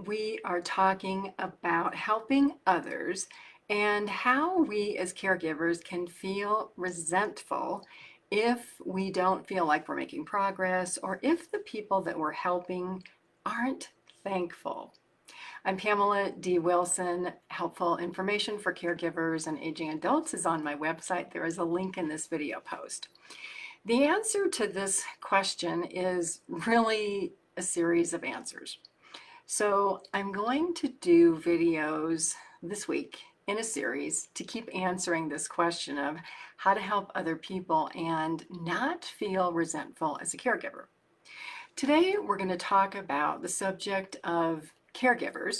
we are talking about helping others and how we as caregivers can feel resentful if we don't feel like we're making progress or if the people that we're helping aren't thankful. I'm Pamela D Wilson. Helpful information for caregivers and aging adults is on my website. There is a link in this video post. The answer to this question is really a series of answers. So I'm going to do videos this week in a series to keep answering this question of how to help other people and not feel resentful as a caregiver. Today, we're going to talk about the subject of caregivers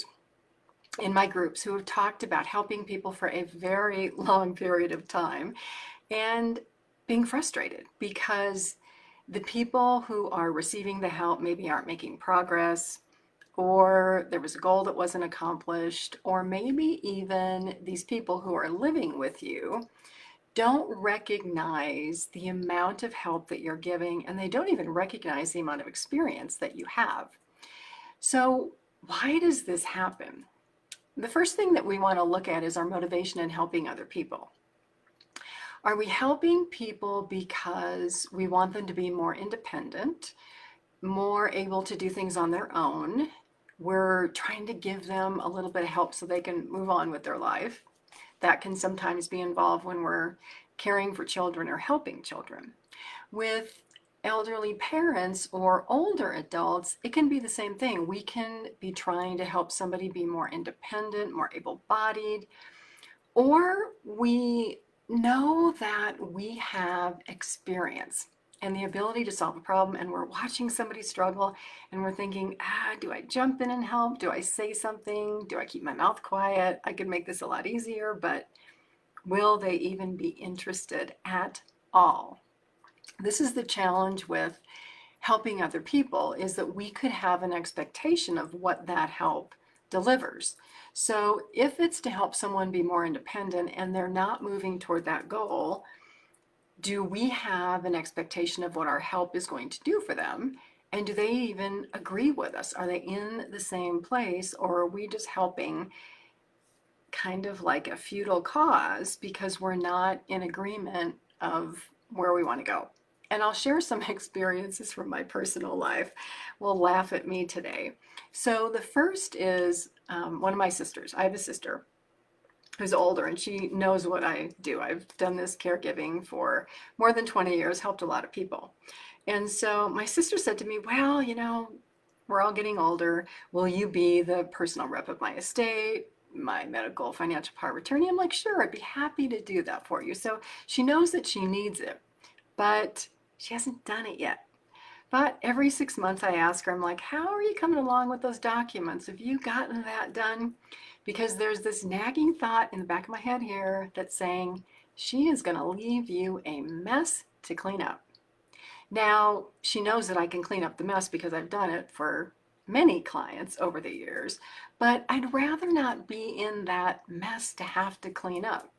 in my groups who have talked about helping people for a very long period of time and being frustrated because the people who are receiving the help maybe aren't making progress, or there was a goal that wasn't accomplished, or maybe even these people who are living with you don't recognize the amount of help that you're giving, and they don't even recognize the amount of experience that you have. So why does this happen? The first thing that we want to look at is our motivation in helping other people. Are we helping people because we want them to be more independent, more able to do things on their own? We're trying to give them a little bit of help so they can move on with their life. That can sometimes be involved when we're caring for children or helping children. With elderly parents or older adults, it can be the same thing. We can be trying to help somebody be more independent, more able-bodied, or we know that we have experience and the ability to solve a problem, and we're watching somebody struggle and we're thinking, do I jump in and help? Do I say something? Do I keep my mouth quiet? I could make this a lot easier, but will they even be interested at all? This is the challenge with helping other people, is that we could have an expectation of what that help delivers. So if it's to help someone be more independent and they're not moving toward that goal, do we have an expectation of what our help is going to do for them? And do they even agree with us? Are they in the same place, or are we just helping kind of like a futile cause because we're not in agreement of where we want to go? And I'll share some experiences from my personal life. Will laugh at me today. So the first is one of my sisters. I have a sister who's older, and she knows what I do. I've done this caregiving for more than 20 years, helped a lot of people. And so my sister said to me, well, we're all getting older. Will you be the personal rep of my estate, my medical financial power of attorney? I'm like, sure, I'd be happy to do that for you. So she knows that she needs it, but she hasn't done it yet. But every 6 months I ask her, I'm like, how are you coming along with those documents? Have you gotten that done? Because there's this nagging thought in the back of my head here that's saying, she is going to leave you a mess to clean up. Now, she knows that I can clean up the mess because I've done it for many clients over the years, but I'd rather not be in that mess to have to clean up.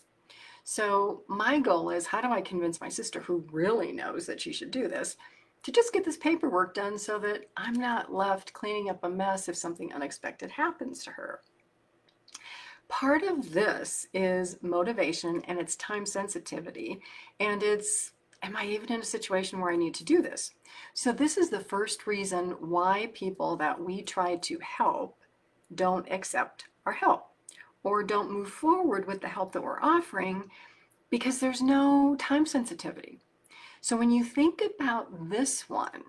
So my goal is, how do I convince my sister, who really knows that she should do this, to just get this paperwork done so that I'm not left cleaning up a mess if something unexpected happens to her? Part of this is motivation, and it's time sensitivity, and it's, am I even in a situation where I need to do this? So this is the first reason why people that we try to help don't accept our help or don't move forward with the help that we're offering, because there's no time sensitivity. So when you think about this one,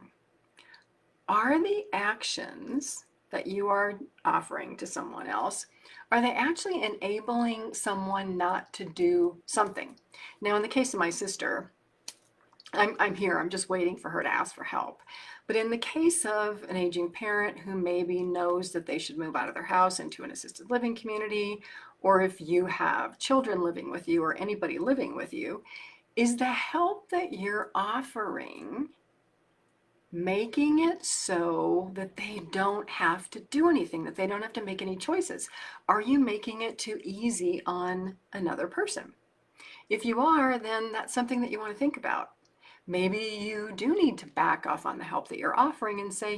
are the actions that you are offering to someone else, are they actually enabling someone not to do something? Now, in the case of my sister, I'm here, I'm just waiting for her to ask for help. But in the case of an aging parent who maybe knows that they should move out of their house into an assisted living community, or if you have children living with you or anybody living with you, is the help that you're offering making it so that they don't have to do anything, that they don't have to make any choices? Are you making it too easy on another person? If you are, then that's something that you want to think about. Maybe you do need to back off on the help that you're offering and say,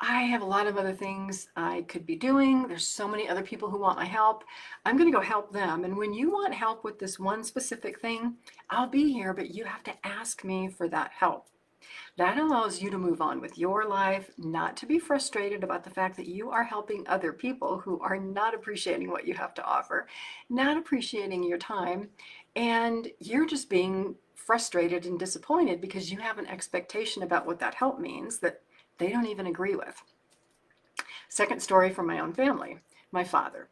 I have a lot of other things I could be doing. There's so many other people who want my help. I'm going to go help them. And when you want help with this one specific thing, I'll be here, but you have to ask me for that help. That allows you to move on with your life, not to be frustrated about the fact that you are helping other people who are not appreciating what you have to offer, not appreciating your time, and you're just being frustrated and disappointed because you have an expectation about what that help means that they don't even agree with. Second story from my own family, my father.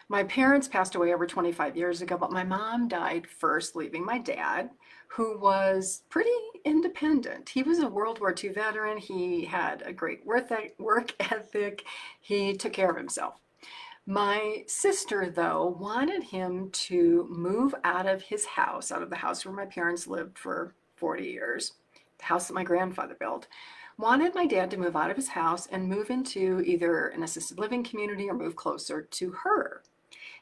My parents passed away over 25 years ago, but my mom died first, leaving my dad, who was pretty independent. He was a World War II veteran. He had a great work ethic. He took care of himself. My sister, though, wanted him to move out of his house, out of the house where my parents lived for 40 years, the house that my grandfather built. Wanted my dad to move out of his house and move into either an assisted living community or move closer to her.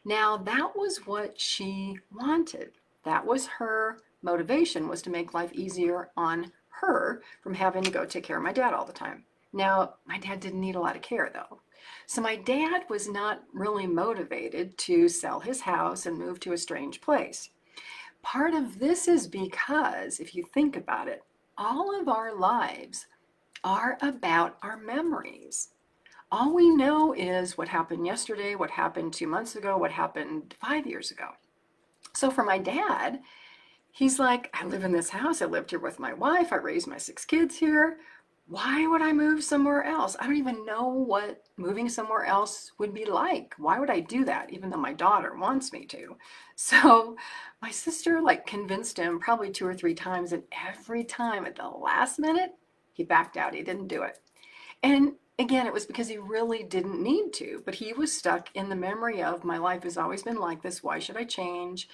Now, that was what she wanted. That was her motivation, was to make life easier on her from having to go take care of my dad all the time. Now, my dad didn't need a lot of care though. So my dad was not really motivated to sell his house and move to a strange place. Part of this is because, if you think about it, all of our lives are about our memories. All we know is what happened yesterday, what happened 2 months ago, what happened 5 years ago. So for my dad, he's like, I live in this house. I lived here with my wife. I raised my 6 kids here. Why would I move somewhere else? I don't even know what moving somewhere else would be like. Why would I do that, even though my daughter wants me to? So my sister convinced him probably 2 or 3 times, and every time at the last minute, he backed out. He didn't do it. And again, it was because he really didn't need to, but he was stuck in the memory of my life has always been like this. Why should I change?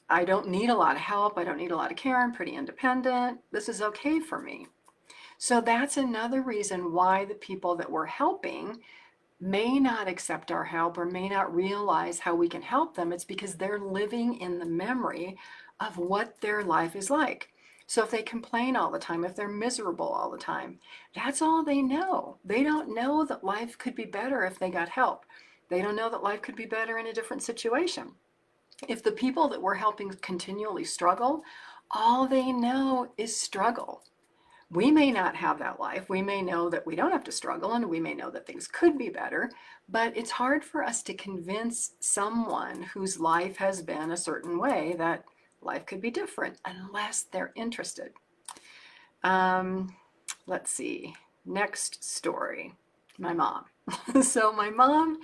I don't need a lot of help. I don't need a lot of care. I'm pretty independent. This is okay for me. So that's another reason why the people that we're helping may not accept our help or may not realize how we can help them. It's because they're living in the memory of what their life is like. So if they complain all the time, if they're miserable all the time, that's all they know. They don't know that life could be better if they got help. They don't know that life could be better in a different situation. If the people that we're helping continually struggle, all they know is struggle. We may not have that life. We may know that we don't have to struggle, and we may know that things could be better, but it's hard for us to convince someone whose life has been a certain way that life could be different unless they're interested. Let's see. Next story. My mom. So my mom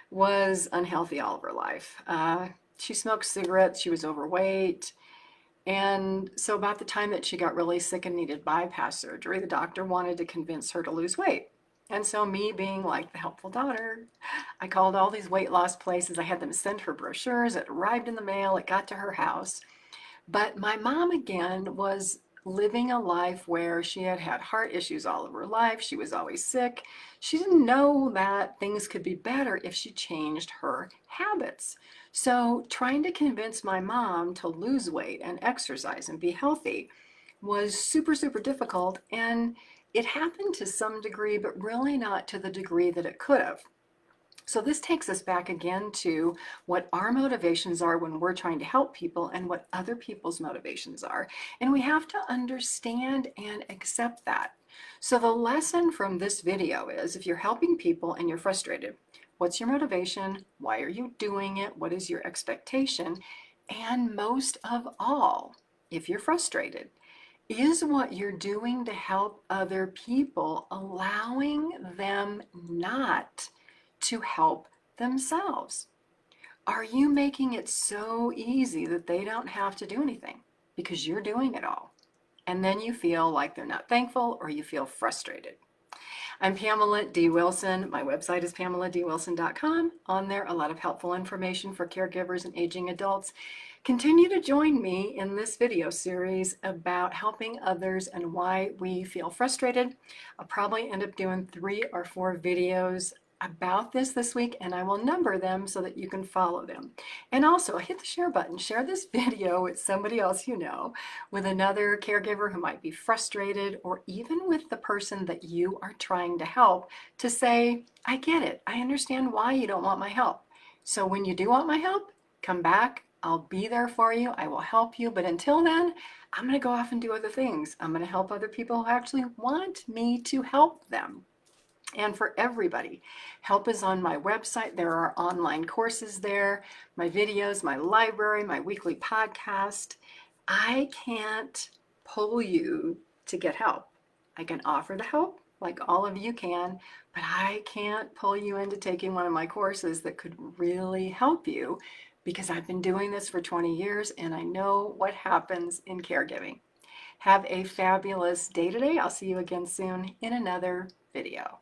was unhealthy all of her life. She smoked cigarettes. She was overweight. And so about the time that she got really sick and needed bypass surgery, the doctor wanted to convince her to lose weight. And so me being like the helpful daughter, I called all these weight loss places. I had them send her brochures. It arrived in the mail. It got to her house. But my mom, again, was living a life where she had had heart issues all of her life. She was always sick. She didn't know that things could be better if she changed her habits. So trying to convince my mom to lose weight and exercise and be healthy was super, super difficult. And it happened to some degree, but really not to the degree that it could have. So this takes us back again to what our motivations are when we're trying to help people and what other people's motivations are. And we have to understand and accept that. So the lesson from this video is, if you're helping people and you're frustrated, what's your motivation? Why are you doing it? What is your expectation? And most of all, if you're frustrated, is what you're doing to help other people allowing them not to help themselves? Are you making it so easy that they don't have to do anything because you're doing it all? And then you feel like they're not thankful, or you feel frustrated. I'm Pamela D Wilson. My website is PamelaDWilson.com. On there, a lot of helpful information for caregivers and aging adults. Continue to join me in this video series about helping others and why we feel frustrated. I'll probably end up doing 3 or 4 videos. about this week, and I will number them so that you can follow them. And also hit the share button. Share this video with somebody else you know, with another caregiver who might be frustrated, or even with the person that you are trying to help, to say, I get it. I understand why you don't want my help. So when you do want my help, come back. I'll be there for you. I will help you. But until then, I'm going to go off and do other things. I'm going to help other people who actually want me to help them. And for everybody, help is on my website. There are online courses there, my videos, my library, my weekly podcast. I can't pull you to get help. I can offer the help like all of you can, but I can't pull you into taking one of my courses that could really help you, because I've been doing this for 20 years and I know what happens in caregiving. Have a fabulous day today. I'll see you again soon in another video.